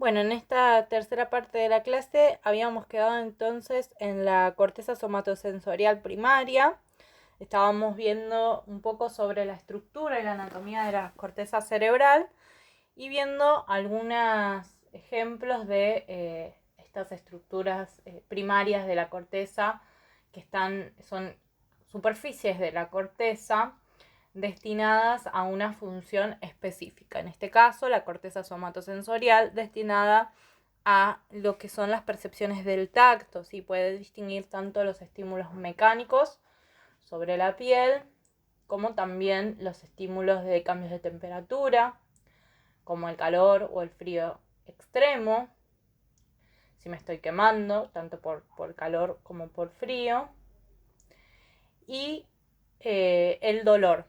Bueno, en esta tercera parte de la clase habíamos quedado entonces en la corteza somatosensorial primaria. Estábamos viendo un poco sobre la estructura y la anatomía de la corteza cerebral y viendo algunos ejemplos de estas estructuras primarias de la corteza que son superficies de la corteza destinadas a una función específica. En este caso, la corteza somatosensorial destinada a lo que son las percepciones del tacto, ¿sí? Puede distinguir tanto los estímulos mecánicos sobre la piel como también los estímulos de cambios de temperatura, como el calor o el frío extremo, si me estoy quemando, tanto por calor como por frío, y el dolor.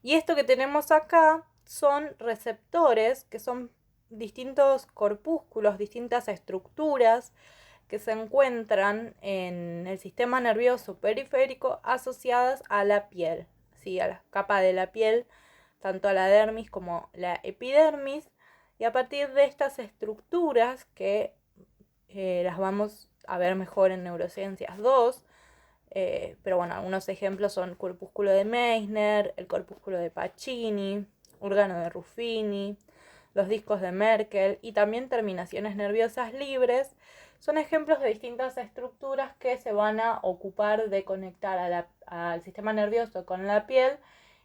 Y esto que tenemos acá son receptores, que son distintos corpúsculos, distintas estructuras que se encuentran en el sistema nervioso periférico asociadas a la piel, ¿sí? A la capa de la piel, tanto a la dermis como la epidermis. Y a partir de estas estructuras, que las vamos a ver mejor en Neurociencias 2, pero bueno, algunos ejemplos son el corpúsculo de Meissner, el corpúsculo de Pacini, órgano de Ruffini, los discos de Merkel y también terminaciones nerviosas libres. Son ejemplos de distintas estructuras que se van a ocupar de conectar al sistema nervioso con la piel,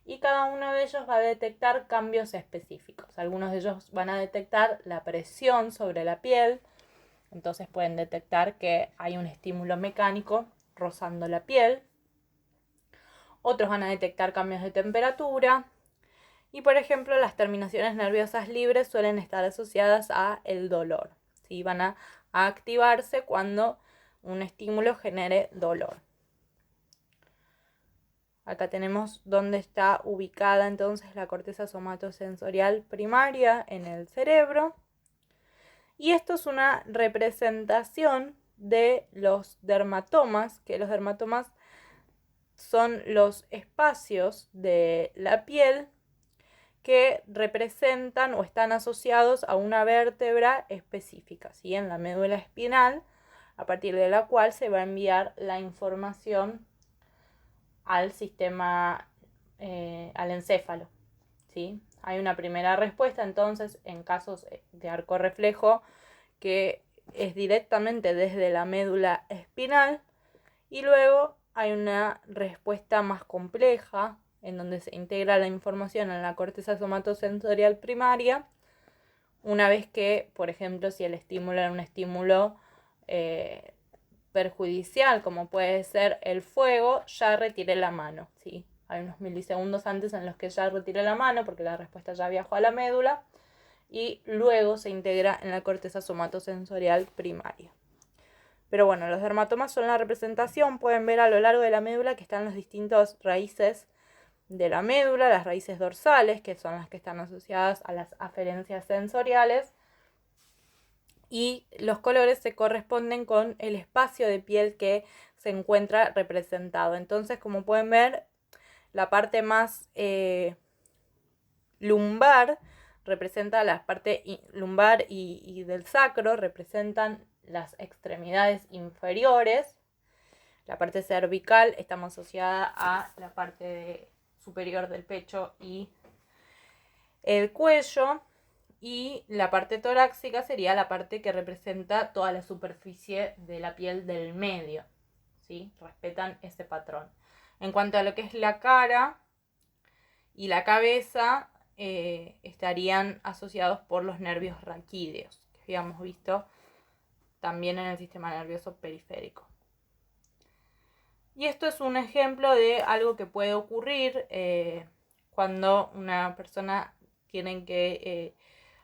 y cada uno de ellos va a detectar cambios específicos. Algunos de ellos van a detectar la presión sobre la piel, entonces pueden detectar que hay un estímulo mecánico rozando la piel. Otros van a detectar cambios de temperatura. Y por ejemplo, las terminaciones nerviosas libres suelen estar asociadas a el dolor, ¿sí? Van a activarse cuando un estímulo genere dolor. Acá tenemos dónde está ubicada entonces la corteza somatosensorial primaria en el cerebro. Y esto es una representación de los dermatomas, que los dermatomas son los espacios de la piel que representan o están asociados a una vértebra específica, ¿sí? En la médula espinal, a partir de la cual se va a enviar la información al sistema, al encéfalo, ¿sí? Hay una primera respuesta entonces en casos de arco reflejo que es directamente desde la médula espinal, y luego hay una respuesta más compleja en donde se integra la información en la corteza somatosensorial primaria, una vez que, por ejemplo, si el estímulo era un estímulo perjudicial, como puede ser el fuego, ya retiré la mano, ¿sí? Hay unos milisegundos antes en los que ya retiré la mano porque la respuesta ya viajó a la médula, y luego se integra en la corteza somatosensorial primaria. Pero bueno, los dermatomas son la representación. Pueden ver a lo largo de la médula que están las distintas raíces de la médula, las raíces dorsales, que son las que están asociadas a las aferencias sensoriales, y los colores se corresponden con el espacio de piel que se encuentra representado. Entonces, como pueden ver, la parte más lumbar representa la parte lumbar y del sacro representan las extremidades inferiores. La parte cervical está más asociada a la parte superior del pecho y el cuello. Y la parte torácica sería la parte que representa toda la superficie de la piel del medio, ¿sí? Respetan ese patrón. En cuanto a lo que es la cara y la cabeza, estarían asociados por los nervios raquídeos, que habíamos visto también en el sistema nervioso periférico. Y esto es un ejemplo de algo que puede ocurrir cuando una persona tiene que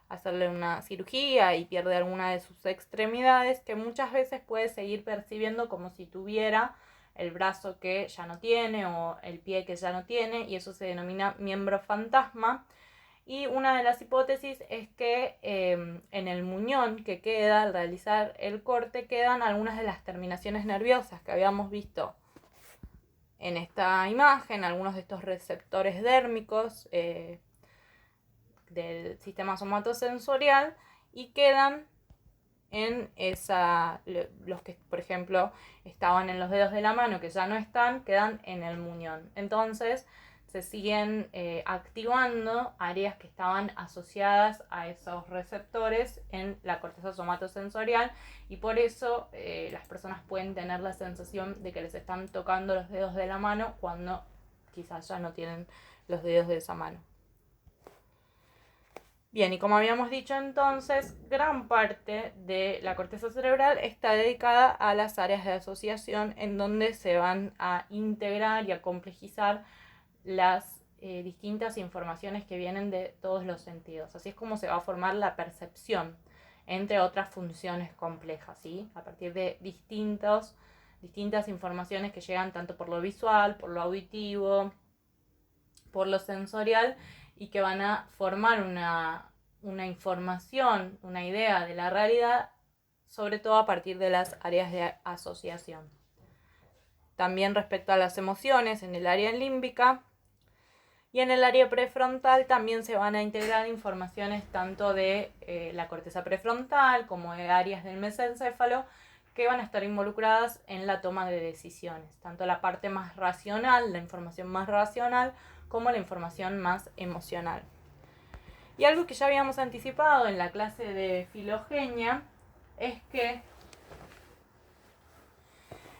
hacerle una cirugía y pierde alguna de sus extremidades, que muchas veces puede seguir percibiendo como si tuviera el brazo que ya no tiene o el pie que ya no tiene, y eso se denomina miembro fantasma. Y una de las hipótesis es que en el muñón que queda al realizar el corte quedan algunas de las terminaciones nerviosas que habíamos visto en esta imagen, algunos de estos receptores dérmicos del sistema somatosensorial y quedan en los que, por ejemplo, estaban en los dedos de la mano, que ya no están, quedan en el muñón. Entonces se siguen activando áreas que estaban asociadas a esos receptores en la corteza somatosensorial, y por eso las personas pueden tener la sensación de que les están tocando los dedos de la mano cuando quizás ya no tienen los dedos de esa mano. Bien, y como habíamos dicho entonces, gran parte de la corteza cerebral está dedicada a las áreas de asociación, en donde se van a integrar y a complejizar las distintas informaciones que vienen de todos los sentidos. Así es como se va a formar la percepción, entre otras funciones complejas, ¿sí? A partir de distintas informaciones que llegan tanto por lo visual, por lo auditivo, por lo sensorial, y que van a formar una información, una idea de la realidad, sobre todo a partir de las áreas de asociación. También respecto a las emociones, en el área límbica y en el área prefrontal también se van a integrar informaciones tanto de la corteza prefrontal como de áreas del mesencéfalo, que van a estar involucradas en la toma de decisiones, tanto la parte más racional, la información más racional, como la información más emocional. Y algo que ya habíamos anticipado en la clase de filogenia es que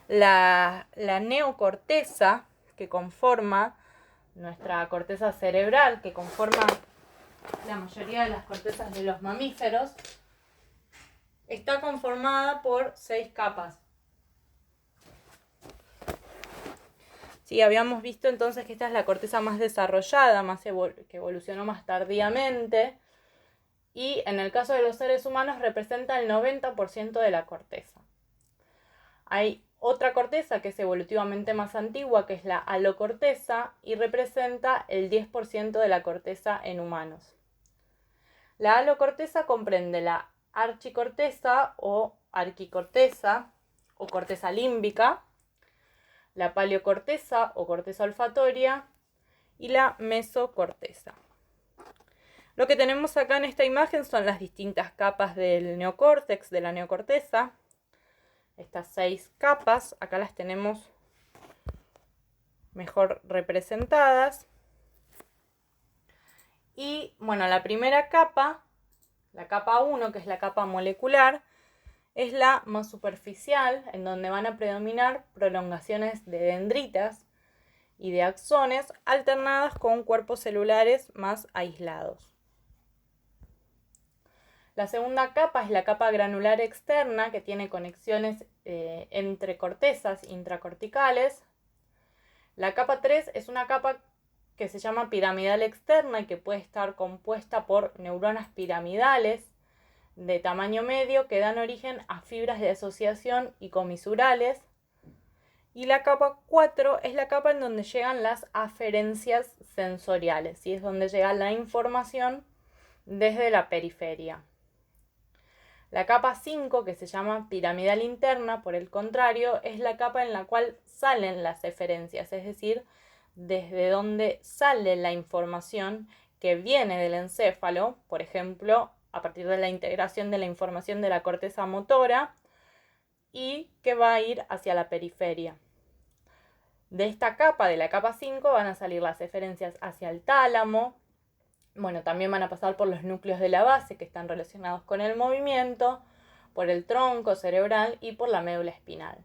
la neocorteza, que conforma nuestra corteza cerebral, que conforma la mayoría de las cortezas de los mamíferos, está conformada por 6 capas. Sí, habíamos visto entonces que esta es la corteza más desarrollada, que evolucionó más tardíamente, y en el caso de los seres humanos representa el 90% de la corteza. Hay otra corteza que es evolutivamente más antigua, que es la alocorteza, y representa el 10% de la corteza en humanos. La alocorteza comprende la archicorteza o arquicorteza o corteza límbica, la paleocorteza o corteza olfatoria y la mesocorteza. Lo que tenemos acá en esta imagen son las distintas capas del neocórtex, de la neocorteza. Estas 6 capas, acá las tenemos mejor representadas. Y bueno, la primera capa, la capa 1, que es la capa molecular, es la más superficial, en donde van a predominar prolongaciones de dendritas y de axones alternadas con cuerpos celulares más aislados. La segunda capa es la capa granular externa, que tiene conexiones entre cortezas intracorticales. La capa 3 es una capa que se llama piramidal externa y que puede estar compuesta por neuronas piramidales de tamaño medio que dan origen a fibras de asociación y comisurales. Y la capa 4 es la capa en donde llegan las aferencias sensoriales, y es donde llega la información desde la periferia. La capa 5, que se llama piramidal interna, por el contrario, es la capa en la cual salen las eferencias, es decir, desde donde sale la información que viene del encéfalo, por ejemplo, a partir de la integración de la información de la corteza motora, y que va a ir hacia la periferia. De esta capa, de la capa 5, van a salir las eferencias hacia el tálamo. Bueno, también van a pasar por los núcleos de la base, que están relacionados con el movimiento, por el tronco cerebral y por la médula espinal.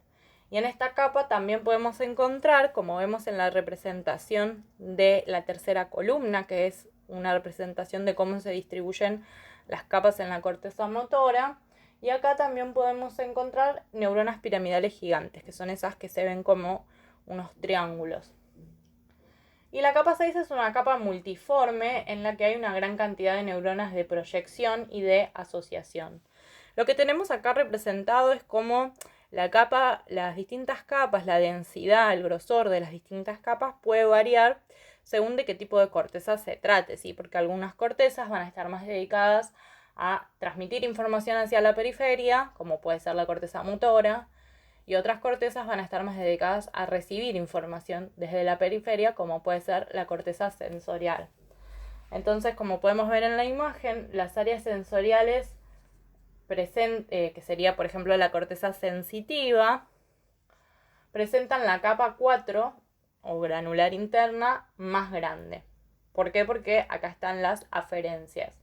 Y en esta capa también podemos encontrar, como vemos en la representación de la tercera columna, que es una representación de cómo se distribuyen las capas en la corteza motora, y acá también podemos encontrar neuronas piramidales gigantes, que son esas que se ven como unos triángulos. Y la capa 6 es una capa multiforme en la que hay una gran cantidad de neuronas de proyección y de asociación. Lo que tenemos acá representado es cómo las distintas capas, la densidad, el grosor de las distintas capas puede variar según de qué tipo de corteza se trate, ¿sí? Porque algunas cortezas van a estar más dedicadas a transmitir información hacia la periferia, como puede ser la corteza motora, y otras cortezas van a estar más dedicadas a recibir información desde la periferia, como puede ser la corteza sensorial. Entonces, como podemos ver en la imagen, las áreas sensoriales que sería por ejemplo la corteza sensitiva, presentan la capa 4 o granular interna más grande. ¿Por qué? Porque acá están las aferencias.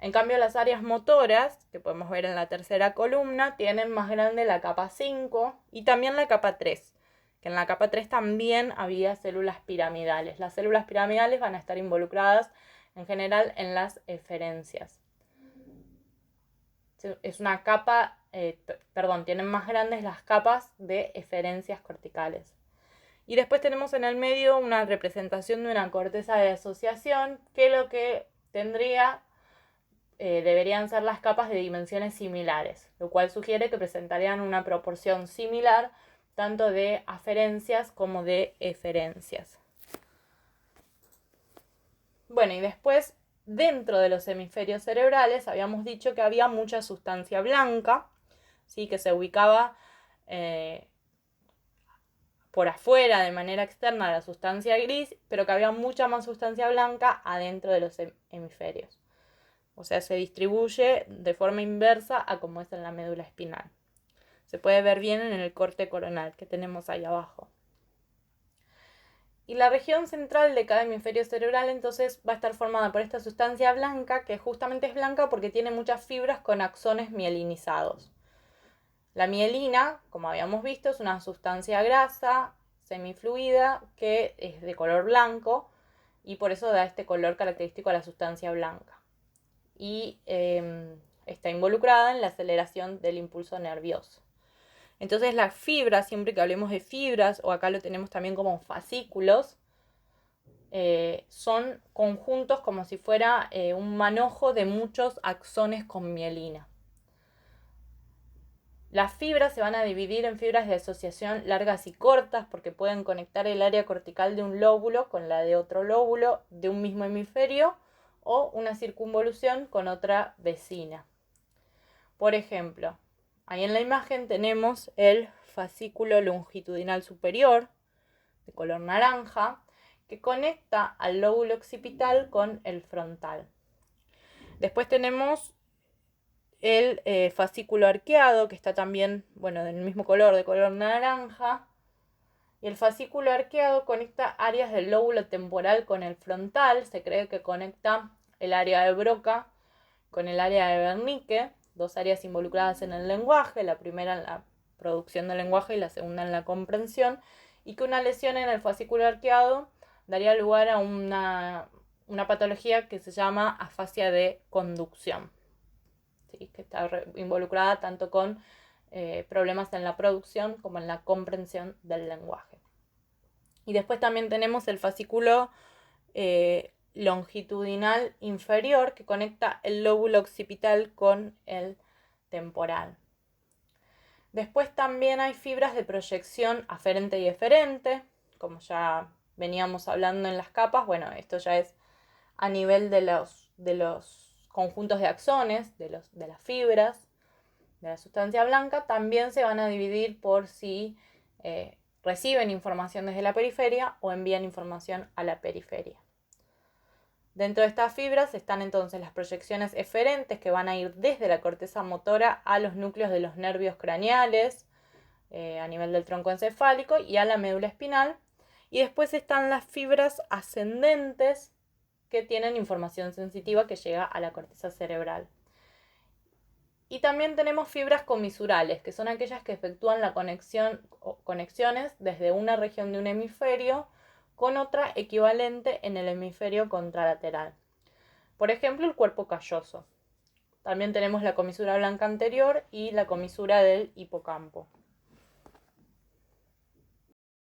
En cambio, las áreas motoras, que podemos ver en la tercera columna, tienen más grande la capa 5 y también la capa 3, que en la capa 3 también había células piramidales. Las células piramidales van a estar involucradas en general en las eferencias. Es una capa, tienen más grandes las capas de eferencias corticales. Y después tenemos en el medio una representación de una corteza de asociación, que lo que tendría deberían ser las capas de dimensiones similares, lo cual sugiere que presentarían una proporción similar tanto de aferencias como de eferencias. Bueno, y después, dentro de los hemisferios cerebrales, habíamos dicho que había mucha sustancia blanca, ¿sí? Que se ubicaba por afuera, de manera externa, la sustancia gris, pero que había mucha más sustancia blanca adentro de los hemisferios. O sea, se distribuye de forma inversa a como es en la médula espinal. Se puede ver bien en el corte coronal que tenemos ahí abajo. Y la región central de cada hemisferio cerebral entonces va a estar formada por esta sustancia blanca, que justamente es blanca porque tiene muchas fibras con axones mielinizados. La mielina, como habíamos visto, es una sustancia grasa, semifluida, que es de color blanco y por eso da este color característico a la sustancia blanca. Y está involucrada en la aceleración del impulso nervioso. Entonces las fibras, siempre que hablemos de fibras, o acá lo tenemos también como fascículos, son conjuntos como si fuera un manojo de muchos axones con mielina. Las fibras se van a dividir en fibras de asociación largas y cortas porque pueden conectar el área cortical de un lóbulo con la de otro lóbulo de un mismo hemisferio o una circunvolución con otra vecina. Por ejemplo, ahí en la imagen tenemos el fascículo longitudinal superior de color naranja que conecta al lóbulo occipital con el frontal. Después tenemos el fascículo arqueado, que está también, del mismo color, de color naranja. Y el fascículo arqueado conecta áreas del lóbulo temporal con el frontal. Se cree que conecta el área de Broca con el área de Wernicke, dos áreas involucradas en el lenguaje, la primera en la producción del lenguaje y la segunda en la comprensión, y que una lesión en el fascículo arqueado daría lugar a una patología que se llama afasia de conducción. ¿Sí? Que está involucrada tanto con problemas en la producción como en la comprensión del lenguaje. Y después también tenemos el fascículo longitudinal inferior que conecta el lóbulo occipital con el temporal. Después también hay fibras de proyección aferente y eferente, como ya veníamos hablando en las capas. Esto ya es a nivel de los conjuntos de axones, de las fibras de la sustancia blanca. También se van a dividir por si reciben información desde la periferia o envían información a la periferia. Dentro de estas fibras están entonces las proyecciones eferentes que van a ir desde la corteza motora a los núcleos de los nervios craneales a nivel del tronco encefálico y a la médula espinal. Y después están las fibras ascendentes que tienen información sensitiva que llega a la corteza cerebral. Y también tenemos fibras comisurales, que son aquellas que efectúan la conexiones desde una región de un hemisferio con otra equivalente en el hemisferio contralateral. Por ejemplo, el cuerpo calloso. También tenemos la comisura blanca anterior y la comisura del hipocampo.